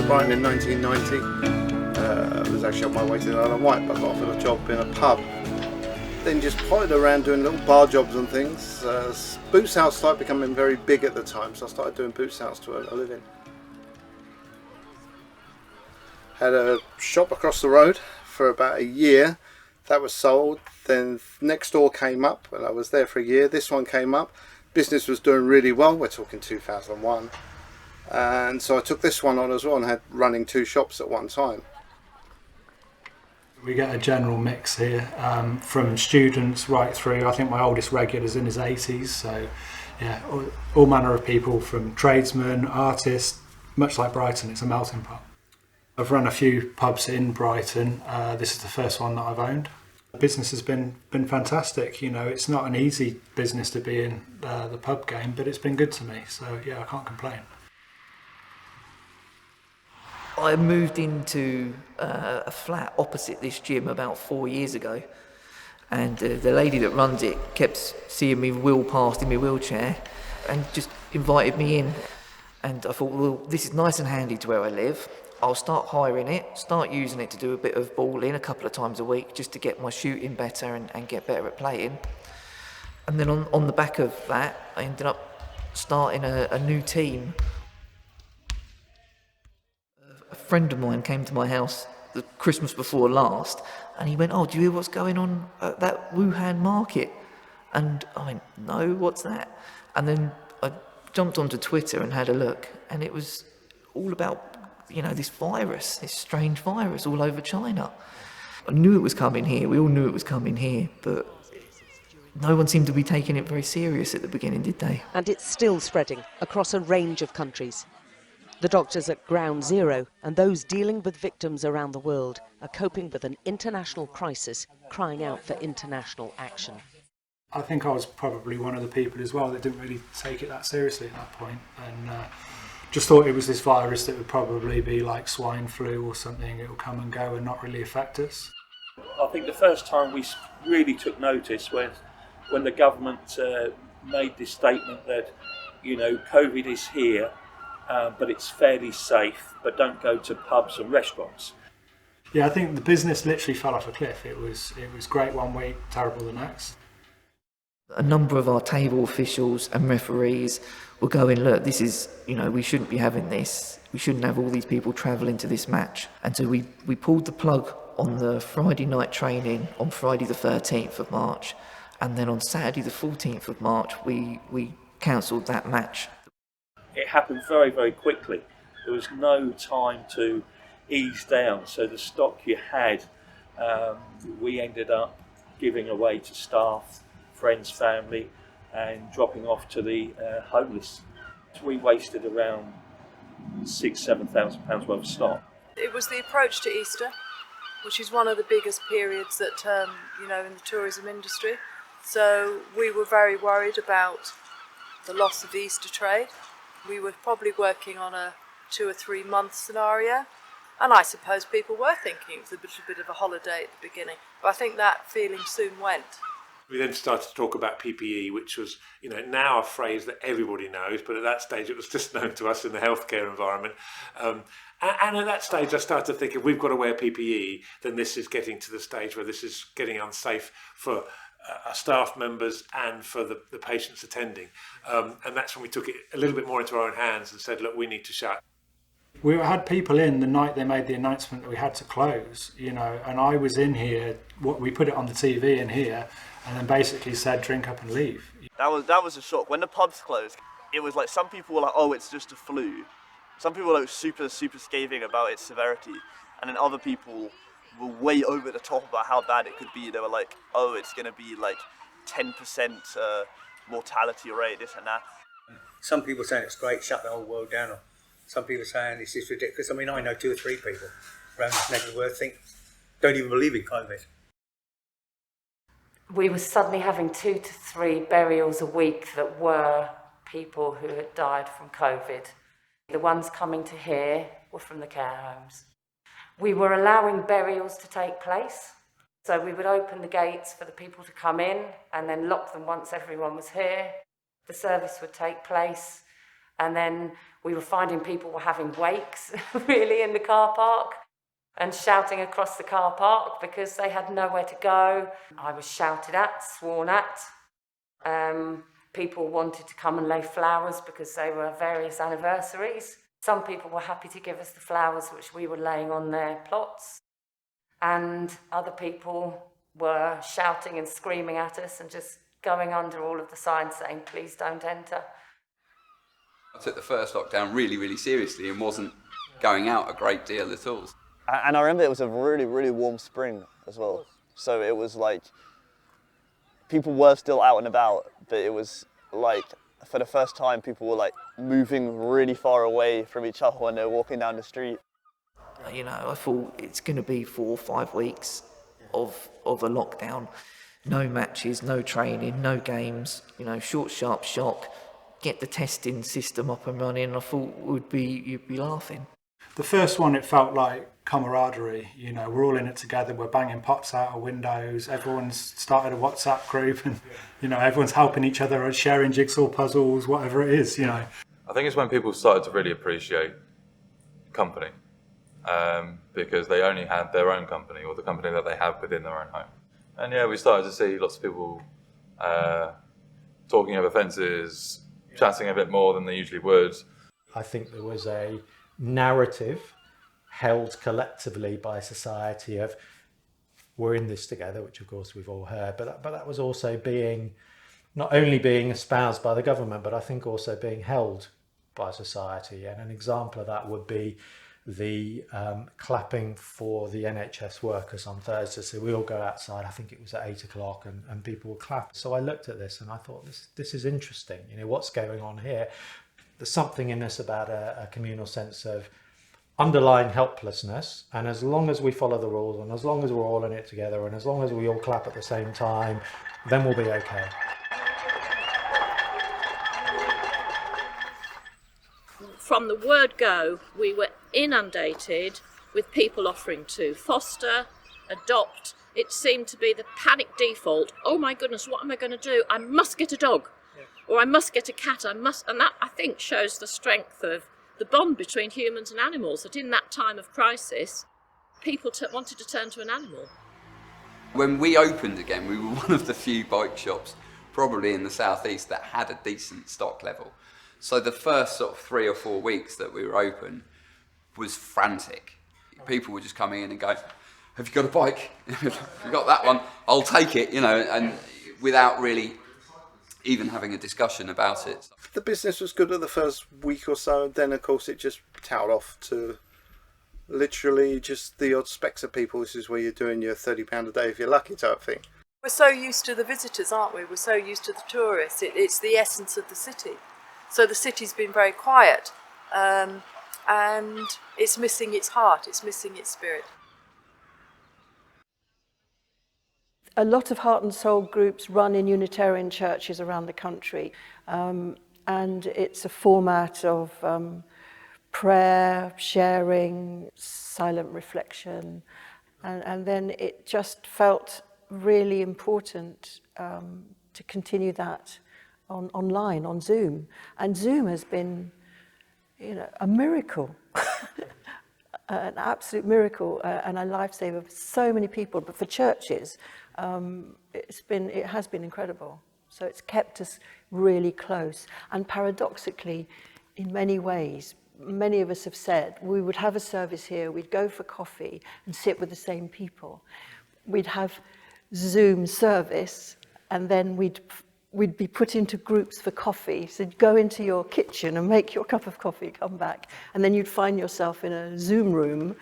Brighton in 1990. I was actually on my way to the Isle of Wight, but I got offered a job in a pub. Then just potted around doing little bar jobs and things. Boots house started becoming very big at the time, so I started doing boots house to earn a living. Had a shop across the road for about a year. That was sold. Then next door came up, and I was there for a year. This one came up. Business was doing really well. We're talking 2001. And so I took this one on as well and had running 2 shops at one time. We get a general mix here, from students right through. I think my oldest regular's in his 80s, so yeah, all manner of people, from tradesmen, artists. Much like Brighton, it's a melting pot. I've run a few pubs in Brighton. This is the first one that I've owned. The business has been fantastic. You know, it's not an easy business to be in, the pub game, but it's been good to me, so yeah, I can't complain. I moved into a flat opposite this gym about 4 years ago, and the lady that runs it kept seeing me wheel past in my wheelchair and just invited me in. And I thought, well, this is nice and handy to where I live. I'll start hiring it, start using it to do a bit of balling a couple of times a week just to get my shooting better and get better at playing. And then on the back of that, I ended up starting a new team. A friend of mine came to my house the Christmas before last, and he went, "Oh, do you hear what's going on at that Wuhan market?" And I went, "No, what's that?" And then I jumped onto Twitter and had a look, and it was all about, you know, this virus, this strange virus all over China. I knew it was coming here, we all knew it was coming here, but no one seemed to be taking it very serious at the beginning, did they? And it's still spreading across a range of countries. The doctors at Ground Zero and those dealing with victims around the world are coping with an international crisis, crying out for international action. I think I was probably one of the people as well that didn't really take it that seriously at that point, and just thought it was this virus that would probably be like swine flu or something. It will come and go and not really affect us. I think the first time we really took notice when the government made this statement that, you know, COVID is here, but it's fairly safe, but don't go to pubs and restaurants. Yeah, I think the business literally fell off a cliff. It was great one week, terrible the next. A number of our table officials and referees were going, "Look, this is, you know, we shouldn't be having this. We shouldn't have all these people travelling to this match." And so we pulled the plug on the Friday night training on Friday the 13th of March, and then on Saturday the 14th of March we cancelled that match. It happened very, very quickly. There was no time to ease down, so the stock you had, we ended up giving away to staff, friends, family, and dropping off to the homeless. We wasted around £6,000-7,000 worth of stock. It was the approach to Easter, which is one of the biggest periods that you know, in the tourism industry. So we were very worried about the loss of the Easter trade. We were probably working on a 2 or 3 month scenario, and I suppose people were thinking it was a little bit of a holiday at the beginning, but I think that feeling soon went. We then started to talk about PPE, which was, you know, now a phrase that everybody knows, but at that stage it was just known to us in the healthcare environment. And at that stage I started thinking, we've got to wear PPE, then this is getting to the stage where this is getting unsafe for our staff members and for the patients attending. And that's when we took it a little bit more into our own hands and said, look, we need to shut. We had people in the night they made the announcement that we had to close, you know, and I was in here, we put it on the TV in here, and then basically said, drink up and leave. That was a shock. When the pubs closed, it was like some people were like, oh, it's just a flu. Some people were like super scathing about its severity, and then other people were way over the top about how bad it could be. They were like, oh, it's going to be like 10% mortality rate, this and that. Some people saying it's great, shut the whole world down. Or some people saying this is ridiculous. I mean, I know 2 or 3 people around this neck of the earth don't even believe in COVID. We were suddenly having 2 to 3 burials a week that were people who had died from COVID. The ones coming to here were from the care homes. We were allowing burials to take place. So we would open the gates for the people to come in and then lock them once everyone was here. The service would take place, And then we were finding people were having wakes really in the car park and shouting across the car park because they had nowhere to go. I was shouted at, sworn at. People wanted to come and lay flowers because they were various anniversaries. Some people were happy to give us the flowers which we were laying on their plots. And other people were shouting and screaming at us and just going under all of the signs saying, please don't enter. I took the first lockdown really, really seriously and wasn't going out a great deal at all. And I remember it was a really, really warm spring as well. So it was like, people were still out and about, but it was like, for the first time, people were like moving really far away from each other when they were walking down the street. You know, I thought it's going to be 4 or 5 weeks of a lockdown. No matches, no training, no games, you know, short, sharp shock, get the testing system up and running. I thought you'd be laughing. The first one, it felt like camaraderie. You know, we're all in it together. We're banging pots out of windows. Everyone's started a WhatsApp group, and you know, everyone's helping each other and sharing jigsaw puzzles, whatever it is. You know, I think it's when people started to really appreciate company, because they only had their own company or the company that they have within their own home. And yeah, we started to see lots of people talking over fences, chatting a bit more than they usually would. I think there was a narrative held collectively by society of we're in this together, which of course we've all heard, but that was also being, not only being espoused by the government, but I think also being held by society. And an example of that would be the clapping for the NHS workers on Thursday. So we all go outside, I think it was at 8 o'clock, and people would clap. So I looked at this and I thought, this is interesting. You know, what's going on here? There's something in this about a communal sense of underlying helplessness, and as long as we follow the rules, and as long as we're all in it together, and as long as we all clap at the same time, then we'll be okay. From the word go, we were inundated with people offering to foster, adopt. It seemed to be the panic default. Oh my goodness, what am I going to do? I must get a dog, or I must get a cat. And that, I think, shows the strength of the bond between humans and animals, that in that time of crisis, people wanted to turn to an animal. When we opened again, we were one of the few bike shops, probably in the southeast, that had a decent stock level. So the first sort of 3 or 4 weeks that we were open was frantic. People were just coming in and going, have you got a bike? Have you got that one? I'll take it, you know, and without really even having a discussion about it. The business was good at the first week or so, then of course it just tailed off to literally just the odd specks of people. This is where you're doing your £30 a day if you're lucky type thing. We're so used to the visitors, aren't we? We're so used to the tourists. It's the essence of the city. So the city's been very quiet, and it's missing its heart, it's missing its spirit. A lot of heart and soul groups run in Unitarian churches around the country, and it's a format of prayer, sharing, silent reflection, and then it just felt really important to continue that online, on Zoom. And Zoom has been, you know, a miracle, an absolute miracle, and a lifesaver for so many people. But for churches, it has been incredible. So it's kept us really close. And paradoxically, in many ways, many of us have said we would have a service here, we'd go for coffee and sit with the same people. We'd have Zoom service, and then we'd be put into groups for coffee. So you'd go into your kitchen and make your cup of coffee, come back, and then you'd find yourself in a Zoom room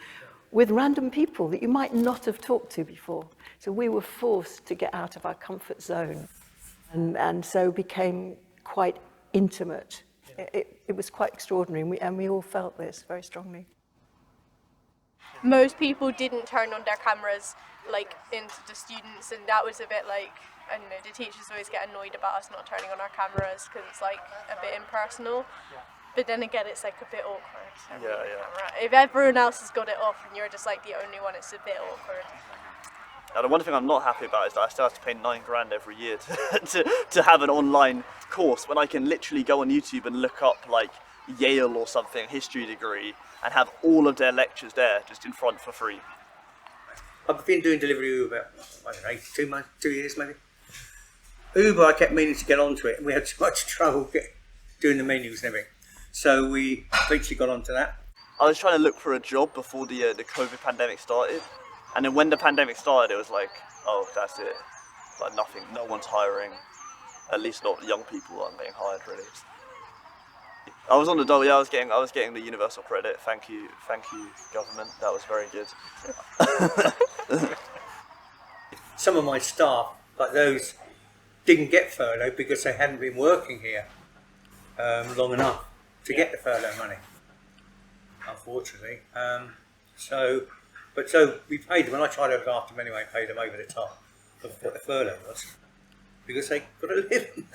with random people that you might not have talked to before. So we were forced to get out of our comfort zone, and so became quite intimate. It was quite extraordinary, and we all felt this very strongly. Most people didn't turn on their cameras like into the students, and that was a bit like, I don't know, the teachers always get annoyed about us not turning on our cameras because it's like a bit impersonal. But then again, it's like a bit awkward. Yeah. If everyone else has got it off and you're just like the only one, it's a bit awkward. Now the one thing I'm not happy about is that I still have to pay £9 every year to have an online course when I can literally go on YouTube and look up like Yale or something, history degree, and have all of their lectures there just in front for free. I've been doing delivery Uber about, I don't know, 2 years maybe. Uber, I kept meaning to get onto it, and we had so much trouble doing the menus and everything. So we eventually got onto that. I was trying to look for a job before the COVID pandemic started, and then when the pandemic started, it was like, oh, that's it. Like nothing, no one's hiring. At least not young people aren't getting hired really. I was on the dole. Yeah, I was getting the universal credit. Thank you, government. That was very good. Some of my staff, like those, didn't get furlough because they hadn't been working here long enough to get the furlough money. Unfortunately, so we paid them, and I tried to look after them anyway. Paid them over the top of what the furlough was because they got a living.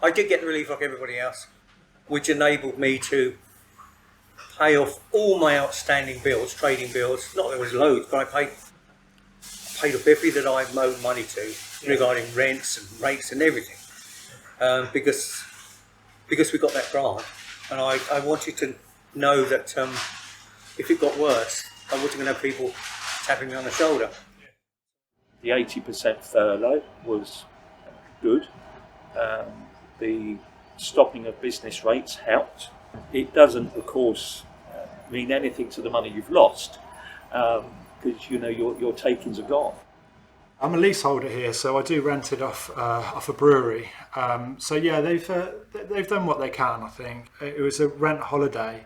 I did get the relief like everybody else, which enabled me to pay off all my outstanding bills, trading bills. Not that there was loads, but I paid off every that I owed money to regarding rents and rates and everything, because we got that grant, and I wanted to know that if it got worse, I wasn't going to have people tapping me on the shoulder. The 80% furlough was good. The stopping of business rates helped. It doesn't, of course, mean anything to the money you've lost, because your takings are gone. I'm a leaseholder here, so I do rent it off a brewery. So yeah, they've done what they can. I think it was a rent holiday,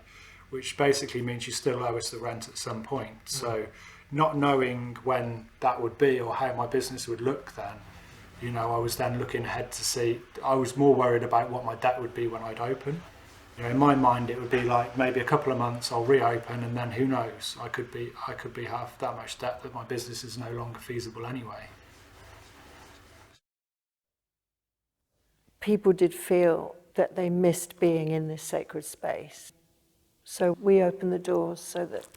which basically means you still owe us the rent at some point. So not knowing when that would be or how my business would look then, I was then looking ahead to see. I was more worried about what my debt would be when I'd open. In my mind, it would be like maybe a couple of months I'll reopen, and then who knows? I could be have that much debt that my business is no longer feasible anyway. People did feel that they missed being in this sacred space. So we opened the doors so that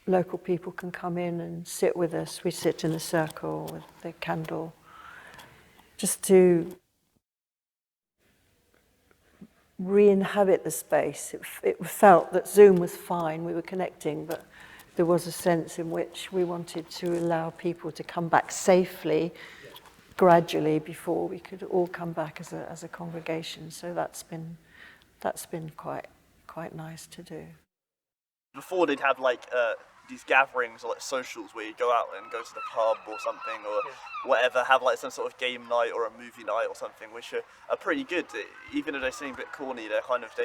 local people can come in and sit with us. We sit in a circle with the candle, just to re-inhabit the space. It felt that Zoom was fine, we were connecting, but there was a sense in which we wanted to allow people to come back safely, gradually, before we could all come back as a congregation. So that's been quite nice to do. Before they'd have like these gatherings or like socials where you go out and go to the pub or something or whatever, have like some sort of game night or a movie night or something, which are pretty good. Even though they seem a bit corny, they're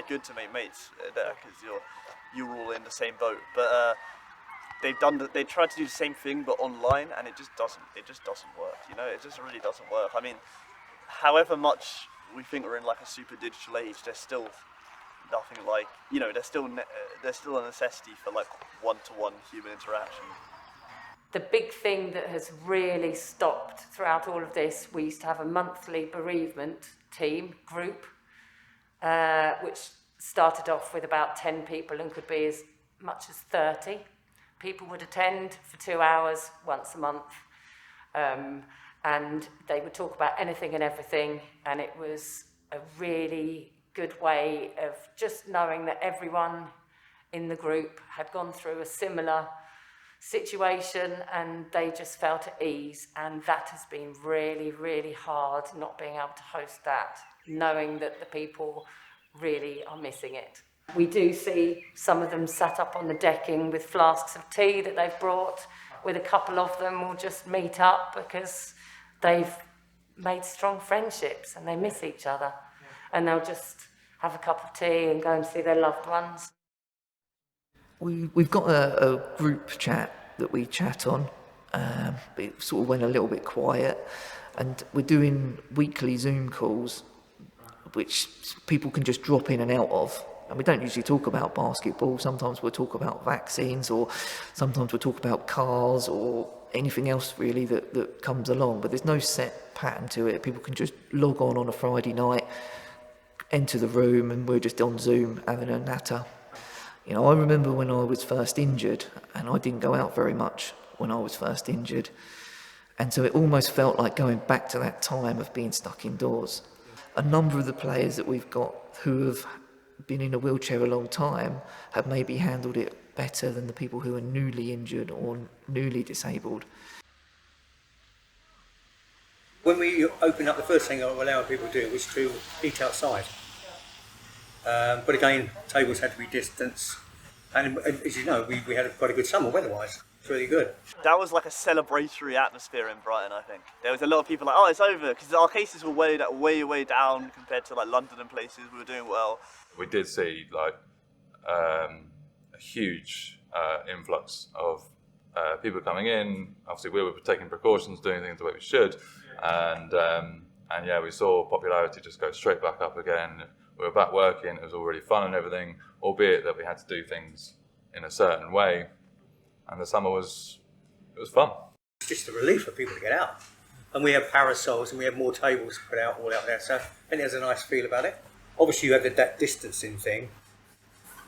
good to make mates there because you're all in the same boat. But they tried to do the same thing but online, and it just doesn't work. It just really doesn't work. I mean, however much we think we're in like a super digital age, there's still nothing like, there's still a necessity for like one-to-one human interaction. The big thing that has really stopped throughout all of this, we used to have a monthly bereavement group, which started off with about 10 people and could be as much as 30. People would attend for 2 hours once a month, and they would talk about anything and everything, and it was a really good way of just knowing that everyone in the group had gone through a similar situation and they just felt at ease, and that has been really, really hard not being able to host that, knowing that the people really are missing it. We do see some of them sat up on the decking with flasks of tea that they've brought, with a couple of them will just meet up because they've made strong friendships and they miss each other. And they'll just have a cup of tea and go and see their loved ones. We've got a group chat that we chat on. It sort of went a little bit quiet, and we're doing weekly Zoom calls, which people can just drop in and out of. And we don't usually talk about basketball. Sometimes we'll talk about vaccines, or sometimes we'll talk about cars, or anything else really that comes along. But there's no set pattern to it. People can just log on a Friday night, enter the room, and we're just on Zoom having a natter. I remember when I was first injured and I didn't go out very much. when I was first injured. And so it almost felt like going back to that time of being stuck indoors. A number of the players that we've got who have been in a wheelchair a long time have maybe handled it better than the people who are newly injured or newly disabled. When we opened up, the first thing I allowed people to do was to eat outside. But again, tables had to be distanced. And as you know, we had quite a good summer weather-wise. It's really good. That was like a celebratory atmosphere in Brighton, I think. There was a lot of people like, oh, it's over, because our cases were way down compared to like London and places. We were doing well. We did see like a huge influx of people coming in. Obviously, we were taking precautions, doing things the way we should, and yeah, we saw popularity just go straight back up again. We were back working. It was all really fun and everything, albeit that we had to do things in a certain way. And the summer it was fun. It's just a relief for people to get out. And we have parasols and we have more tables put out all out there. So I think there's a nice feel about it. Obviously you have that distancing thing,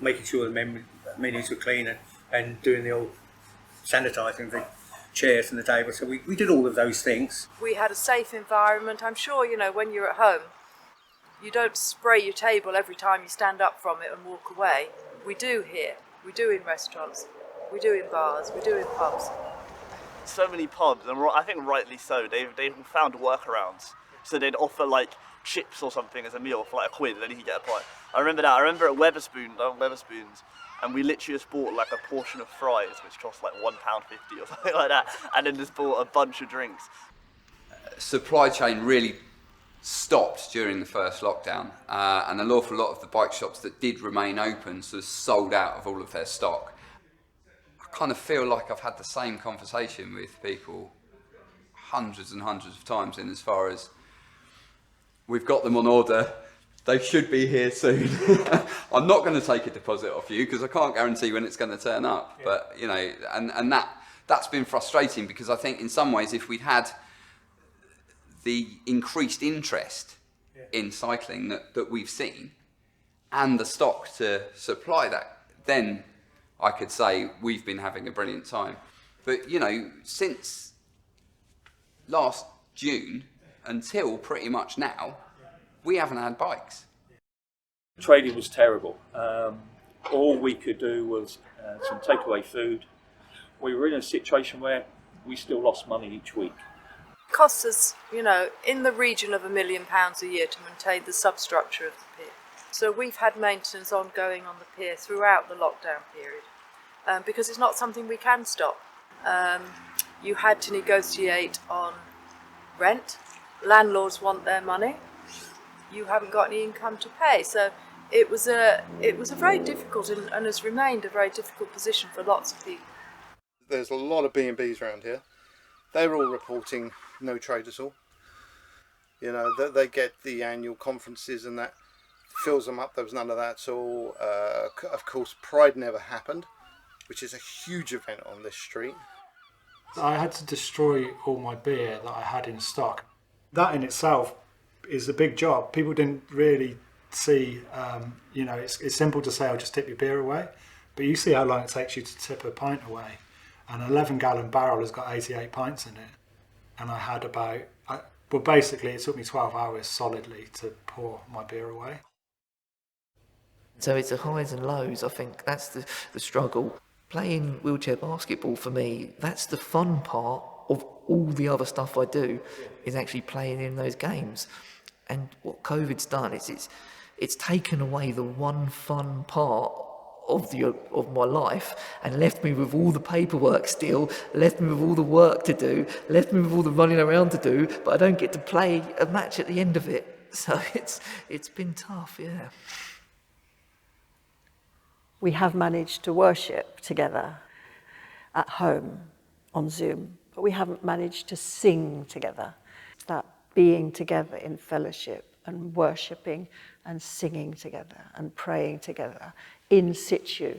making sure the menus were clean and doing the old sanitising the chairs and the tables. So we did all of those things. We had a safe environment. I'm sure, you know, when you're at home, you don't spray your table every time you stand up from it and walk away. We do here. We do in restaurants. We do in bars, we do in pubs. So many pubs, and I think rightly so, they've found workarounds. So they'd offer like chips or something as a meal for like £1, then you could get a pint. I remember that. I remember at Wetherspoons, and we literally just bought like a portion of fries, which cost like £1.50 or something like that, and then just bought a bunch of drinks. Supply chain really stopped during the first lockdown, and an awful lot of the bike shops that did remain open sort of sold out of all of their stock. I kind of feel like I've had the same conversation with people hundreds and hundreds of times, in as far as we've got them on order, they should be here soon. I'm not going to take a deposit off you because I can't guarantee when it's going to turn up. Yeah. But you know, and that's been frustrating, because I think in some ways if we'd had the increased interest in cycling that we've seen and the stock to supply that, then I could say we've been having a brilliant time. But you know, since last June until pretty much now, we haven't had bikes. Trading was terrible. All we could do was some takeaway food. We were in a situation where we still lost money each week. It costs us, you know, in the region of £1 million a year to maintain the substructure of the pier. So we've had maintenance ongoing on the pier throughout the lockdown period, because it's not something we can stop. You had to negotiate on rent. Landlords want their money. You haven't got any income to pay. So it was a very difficult and has remained a very difficult position for lots of people. There's a lot of B&Bs around here. They're all reporting no trade at all. You know, they get the annual conferences and that fills them up. There was none of that at all. Of course, Pride never happened, which is a huge event on this street. I had to destroy all my beer that I had in stock. That in itself is a big job. People didn't really see, you know, it's simple to say, I'll just tip your beer away, but you see how long it takes you to tip a pint away. An 11-gallon barrel has got 88 pints in it. And I had basically it took me 12 hours solidly to pour my beer away. So it's the highs and lows. I think that's the struggle. Playing wheelchair basketball for me, that's the fun part of all the other stuff I do, is actually playing in those games. And what COVID's done is it's taken away the one fun part of my life and left me with all the paperwork still, left me with all the work to do, left me with all the running around to do, but I don't get to play a match at the end of it. So it's been tough, yeah. We have managed to worship together at home on Zoom, but we haven't managed to sing together. It's that being together in fellowship and worshipping and singing together and praying together in situ.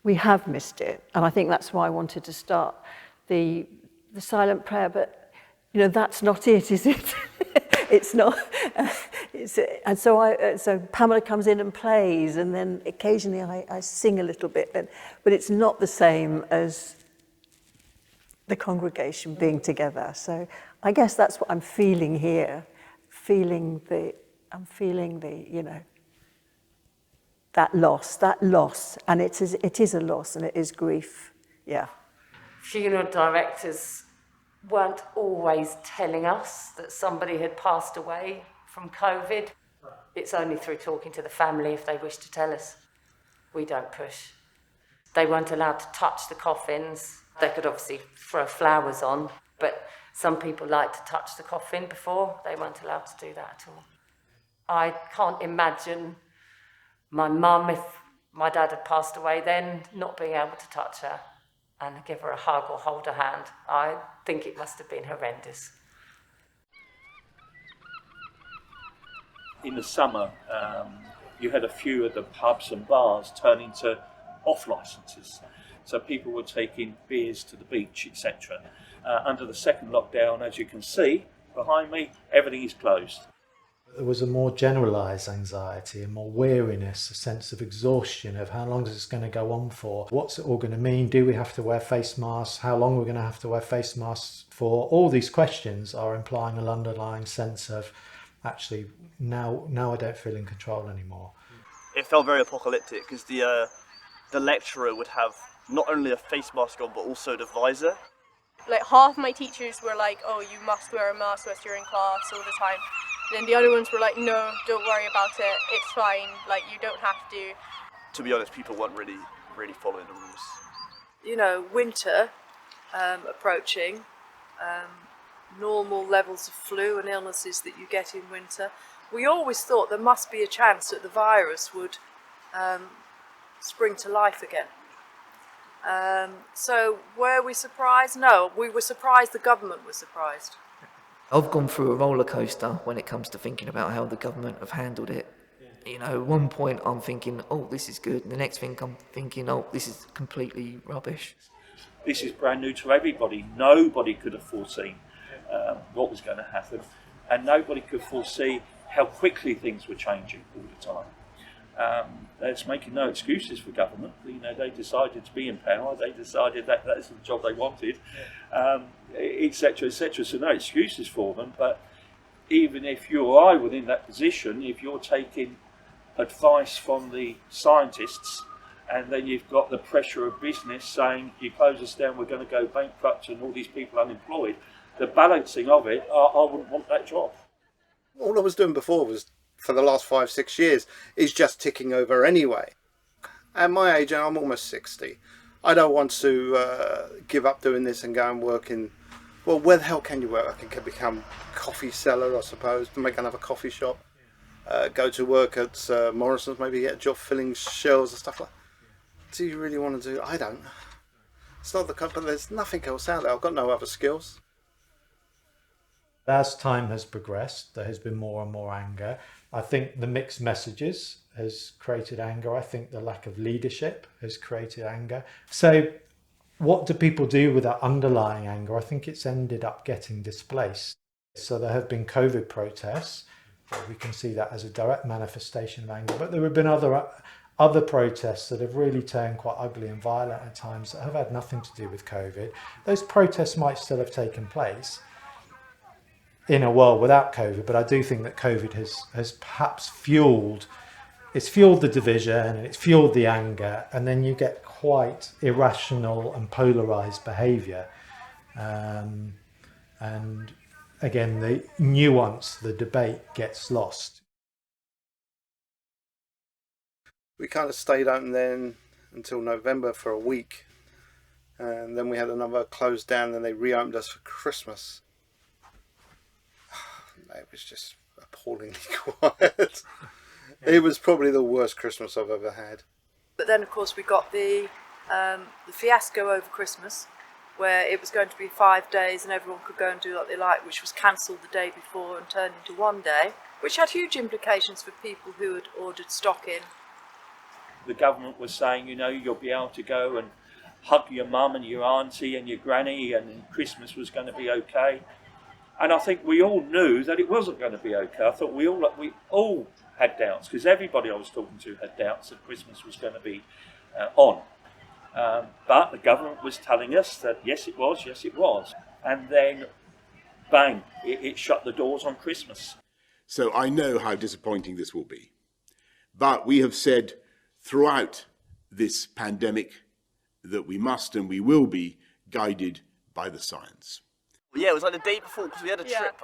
We have missed it, and I think that's why I wanted to start the silent prayer, but you know, that's not it, is it? It's not. And so Pamela comes in and plays, and then occasionally I sing a little bit, but it's not the same as the congregation being together. So I guess that's what I'm feeling here, I'm feeling the, you know, that loss, and it is a loss, and it is grief, yeah. Funeral directors weren't always telling us that somebody had passed away from COVID. It's only through talking to the family if they wish to tell us. We don't push. They weren't allowed to touch the coffins. They could obviously throw flowers on, but some people like to touch the coffin before. They weren't allowed to do that at all. I can't imagine my mum, if my dad had passed away then, not being able to touch her and give her a hug or hold her hand. I think it must have been horrendous. In the summer, you had a few of the pubs and bars turn into off licences. So people were taking beers to the beach, etc. Under the second lockdown, as you can see behind me, everything is closed. There was a more generalised anxiety, a more weariness, a sense of exhaustion of how long is this going to go on for? What's it all going to mean? Do we have to wear face masks? How long are we going to have to wear face masks for? All these questions are implying an underlying sense of actually now I don't feel in control anymore. It felt very apocalyptic because the lecturer would have not only a face mask on but also the visor. Like half my teachers were like, oh, you must wear a mask whilst you're in class all the time. Then the other ones were like, no, don't worry about it, it's fine, like you don't have to. To be honest, people weren't really following the rules. You know, winter approaching, normal levels of flu and illnesses that you get in winter. We always thought there must be a chance that the virus would spring to life again. So were we surprised? No, we were surprised the government was surprised. I've gone through a roller coaster when it comes to thinking about how the government have handled it. You know, at one point I'm thinking, oh, this is good. And the next thing I'm thinking, oh, this is completely rubbish. This is brand new to everybody. Nobody could have foreseen what was going to happen. And nobody could foresee how quickly things were changing all the time. It's making no excuses for government. You know, they decided to be in power. They decided that that's the job they wanted, etc., etc. So no excuses for them. But even if you or I were in that position, if you're taking advice from the scientists, and then you've got the pressure of business saying, you close us down, we're going to go bankrupt, and all these people unemployed, the balancing of it, I wouldn't want that job. All I was doing before was, for the last 5-6 years, is just ticking over anyway. At my age, and I'm almost 60, I don't want to give up doing this and go and work in, well, where the hell can you work? I can become coffee seller, I suppose, to make another coffee shop. Go to work at Morrison's, maybe get a job filling shelves and stuff like that. Do you really want to do? I don't. It's not the company, there's nothing else out there. I've got no other skills. As time has progressed, there has been more and more anger. I think the mixed messages has created anger. I think the lack of leadership has created anger. So what do people do with that underlying anger? I think it's ended up getting displaced. So there have been COVID protests. We can see that as a direct manifestation of anger. But there have been other protests that have really turned quite ugly and violent at times that have had nothing to do with COVID. Those protests might still have taken place in a world without COVID, but I do think that COVID has perhaps fueled the division and it's fueled the anger, and then you get quite irrational and polarised behaviour. And again, the nuance, the debate gets lost. We kind of stayed open then until November for a week, and then we had another closed down, and they reopened us for Christmas. It was just appallingly quiet. It was probably the worst Christmas I've ever had. But then, of course, we got the fiasco over Christmas, where it was going to be 5 days and everyone could go and do what they like, which was cancelled the day before and turned into 1 day, which had huge implications for people who had ordered stock in. The government was saying, you know, you'll be able to go and hug your mum and your auntie and your granny, and Christmas was going to be okay. And I think we all knew that it wasn't going to be okay. I thought we all had doubts, because everybody I was talking to had doubts that Christmas was going to be on. But the government was telling us that yes it was. And then, bang, it shut the doors on Christmas. So I know how disappointing this will be. But we have said throughout this pandemic that we must and we will be guided by the science. Yeah, it was like the day before, because we had a trip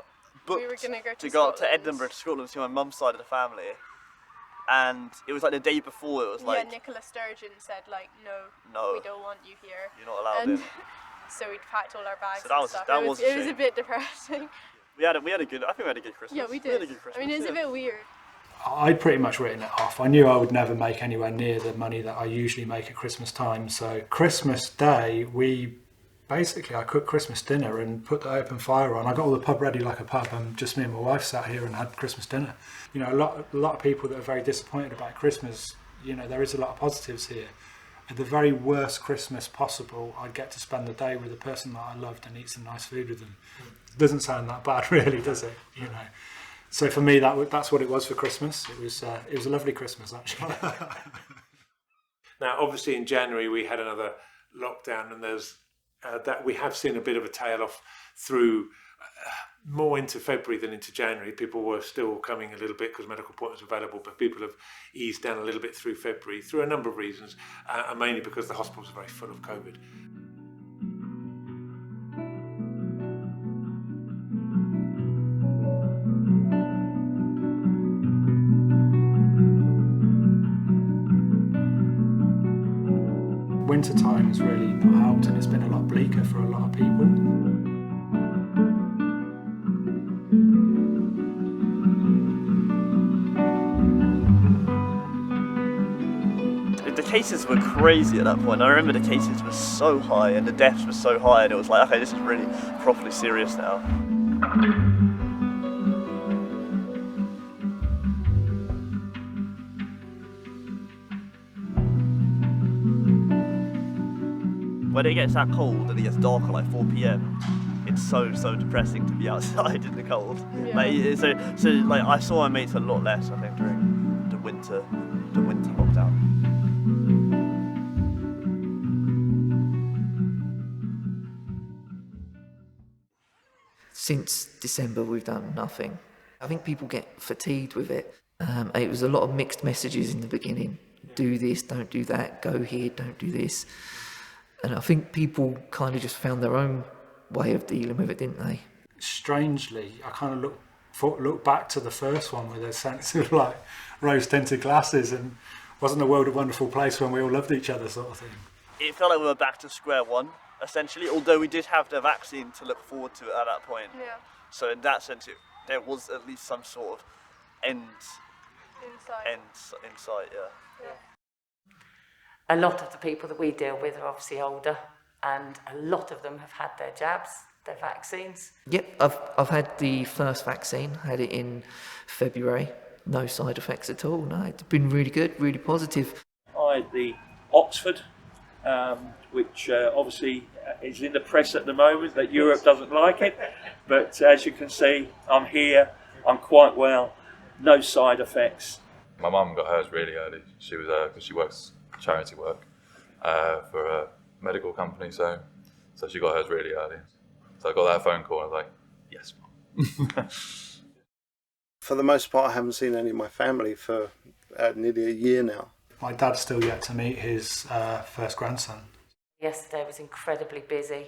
booked we were gonna go to go up to Edinburgh to Scotland to see my mum's side of the family. And it was like the day before, it was like... Yeah, Nicola Sturgeon said, like, no, we don't want you here. You're not allowed in. So we'd packed all our bags So that and was- stuff. that It was was, a it was a shame. bit depressing. I think we had a good Christmas. Yeah, we We had did. a good Christmas, I mean, it was a bit weird. I'd pretty much written it off. I knew I would never make anywhere near the money that I usually make at Christmas time. So Christmas Day, I cooked Christmas dinner and put the open fire on. I got all the pub ready like a pub, and just me and my wife sat here and had Christmas dinner. You know, a lot of people that are very disappointed about Christmas, you know, there is a lot of positives here. At the very worst Christmas possible, I'd get to spend the day with the person that I loved and eat some nice food with them. Doesn't sound that bad, really, does it? You know. So for me, that's what it was for Christmas. It was a lovely Christmas, actually. Now, obviously, in January we had another lockdown, and there's that we have seen a bit of a tail off through more into February than into January. People were still coming a little bit because medical appointments were available, but people have eased down a little bit through February through a number of reasons, and mainly because the hospitals are very full of COVID. Winter time has really not helped, and it's been a lot bleaker for a lot of people. The cases were crazy at that point. I remember the cases were so high and the deaths were so high, and it was like, okay, this is really properly serious now. When it gets that cold and it gets dark at like 4 p.m, it's so depressing to be outside in the cold. Yeah. Like, so like I saw my mates a lot less, I think, during the winter lockdown. Since December, we've done nothing. I think people get fatigued with it. It was a lot of mixed messages in the beginning. Do this, don't do that, go here, don't do this. And I think people kind of just found their own way of dealing with it, didn't they? Strangely, I kind of look back to the first one with a sense of like rose-tinted glasses, and wasn't a world a wonderful place when we all loved each other, sort of thing. It felt like we were back to square one, essentially, although we did have the vaccine to look forward to at that point. Yeah. So in that sense, there was at least some sort of insight, yeah. A lot of the people that we deal with are obviously older, and a lot of them have had their jabs, their vaccines. Yep, I've had the first vaccine, had it in February. No side effects at all, no, it's been really good, really positive. I had the Oxford, which obviously is in the press at the moment that Europe doesn't like it, but as you can see, I'm here, I'm quite well, no side effects. My mum got hers really early. She was because she works charity work for a medical company, so she got hers really early. So I got that phone call and I was like, yes, Mum. For the most part, I haven't seen any of my family for nearly a year now. My dad's still yet to meet his first grandson. Yesterday was incredibly busy.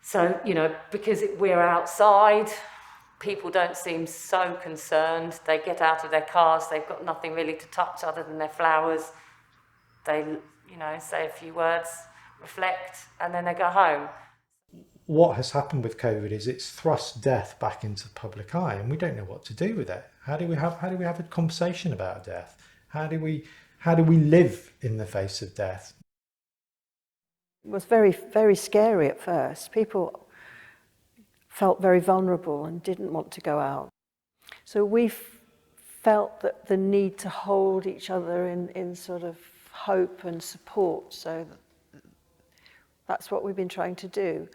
So, you know, because we're outside, people don't seem so concerned. They get out of their cars, they've got nothing really to touch other than their flowers. They, you know, say a few words, reflect, and then they go home. What has happened with COVID is it's thrust death back into the public eye, and we don't know what to do with it. How do we have a conversation about death? How do we live in the face of death? It was very, very scary at first. People felt very vulnerable and didn't want to go out. So we felt that the need to hold each other in sort of hope and support. So that's what we've been trying to do.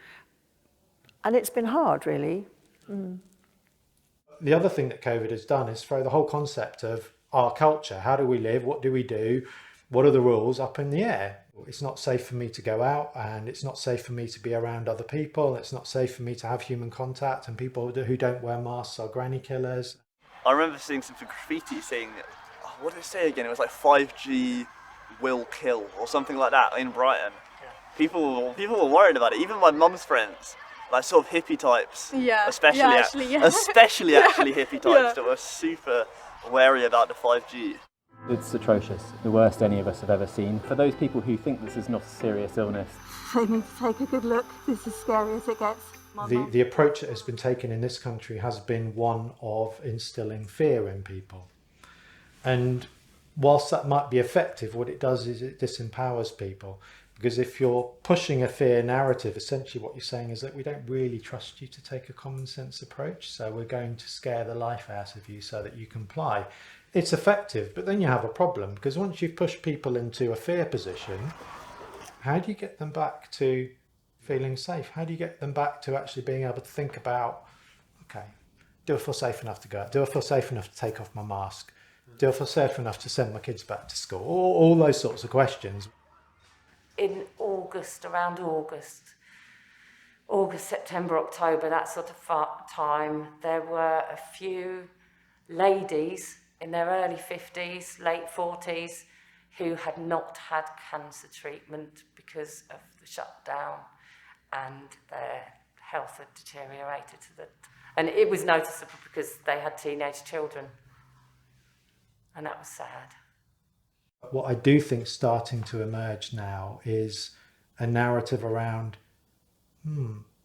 And it's been hard, really. Mm. The other thing that COVID has done is throw the whole concept of our culture. How do we live? What do we do? What are the rules? Up in the air. It's not safe for me to go out, and it's not safe for me to be around other people. It's not safe for me to have human contact, and people who don't wear masks are granny killers. I remember seeing some graffiti saying, what did it say again? It was like 5G will kill or something like that in Brighton. People were worried about it. Even my mum's friends, like sort of hippie types, especially actually hippie types that were super wary about the 5G. It's atrocious, the worst any of us have ever seen. For those people who think this is not a serious illness, they need to take a good look. This is as scary as it gets. The approach that has been taken in this country has been one of instilling fear in people. And whilst that might be effective, what it does is it disempowers people. Because if you're pushing a fear narrative, essentially what you're saying is that we don't really trust you to take a common sense approach, so we're going to scare the life out of you so that you comply. It's effective, but then you have a problem, because once you've pushed people into a fear position, how do you get them back to feeling safe? How do you get them back to actually being able to think about, okay, do I feel safe enough to go out? Do I feel safe enough to take off my mask? Do I feel safe enough to send my kids back to school? All those sorts of questions. In August, around August, September, October, that sort of time, there were a few ladies in their early 50s, late 40s, who had not had cancer treatment because of the shutdown, and their health had deteriorated and it was noticeable because they had teenage children, and that was sad. What I do think is starting to emerge now is a narrative around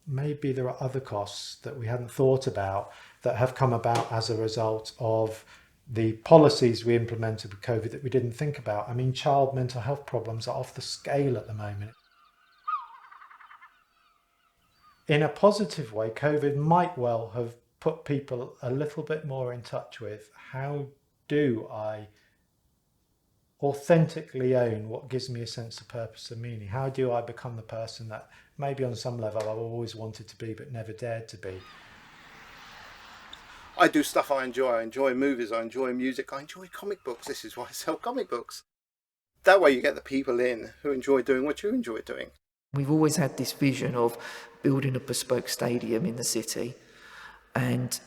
maybe there are other costs that we hadn't thought about that have come about as a result of the policies we implemented with COVID that we didn't think about. I mean, child mental health problems are off the scale at the moment. In a positive way, COVID might well have put people a little bit more in touch with, how do I authentically own what gives me a sense of purpose and meaning? How do I become the person that maybe on some level I've always wanted to be but never dared to be? I do stuff I enjoy. I enjoy movies, I enjoy music, I enjoy comic books. This is why I sell comic books. That way you get the people in who enjoy doing what you enjoy doing. We've always had this vision of building a bespoke stadium in the city and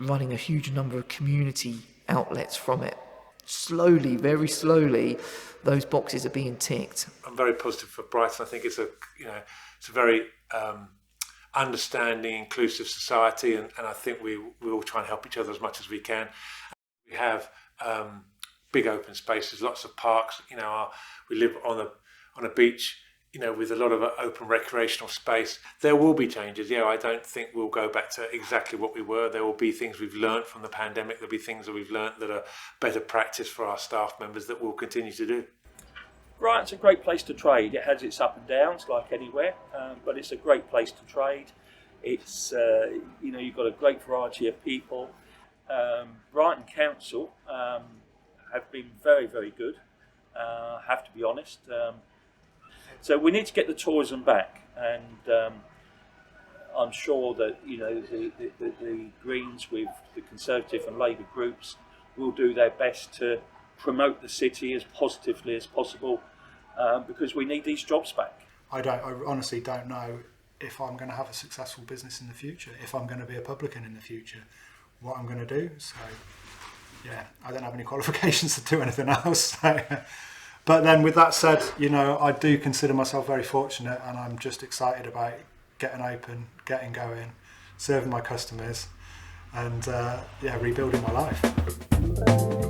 running a huge number of community outlets from it. Slowly, very slowly, those boxes are being ticked. I'm very positive for Brighton. I think it's a very understanding, inclusive society, and I think we all try and help each other as much as we can. We have big open spaces, lots of parks. We live on a beach, with a lot of open recreational space. There will be changes. I don't think we'll go back to exactly what we were. There will be things we've learned from the pandemic. There'll be things that we've learned that are better practice for our staff members that we'll continue to do. Brighton's a great place to trade. It has its up and downs like anywhere, but it's a great place to trade. It's you've got a great variety of people. Brighton Council have been very, very good. Have to be honest. So we need to get the tourism back, and I'm sure that the Greens with the Conservative and Labour groups will do their best to promote the city as positively as possible, because we need these jobs back. I honestly don't know if I'm going to have a successful business in the future, if I'm going to be a publican in the future, what I'm going to do. So I don't have any qualifications to do anything else. But then with that said, I do consider myself very fortunate, and I'm just excited about getting open, getting going, serving my customers, and rebuilding my life.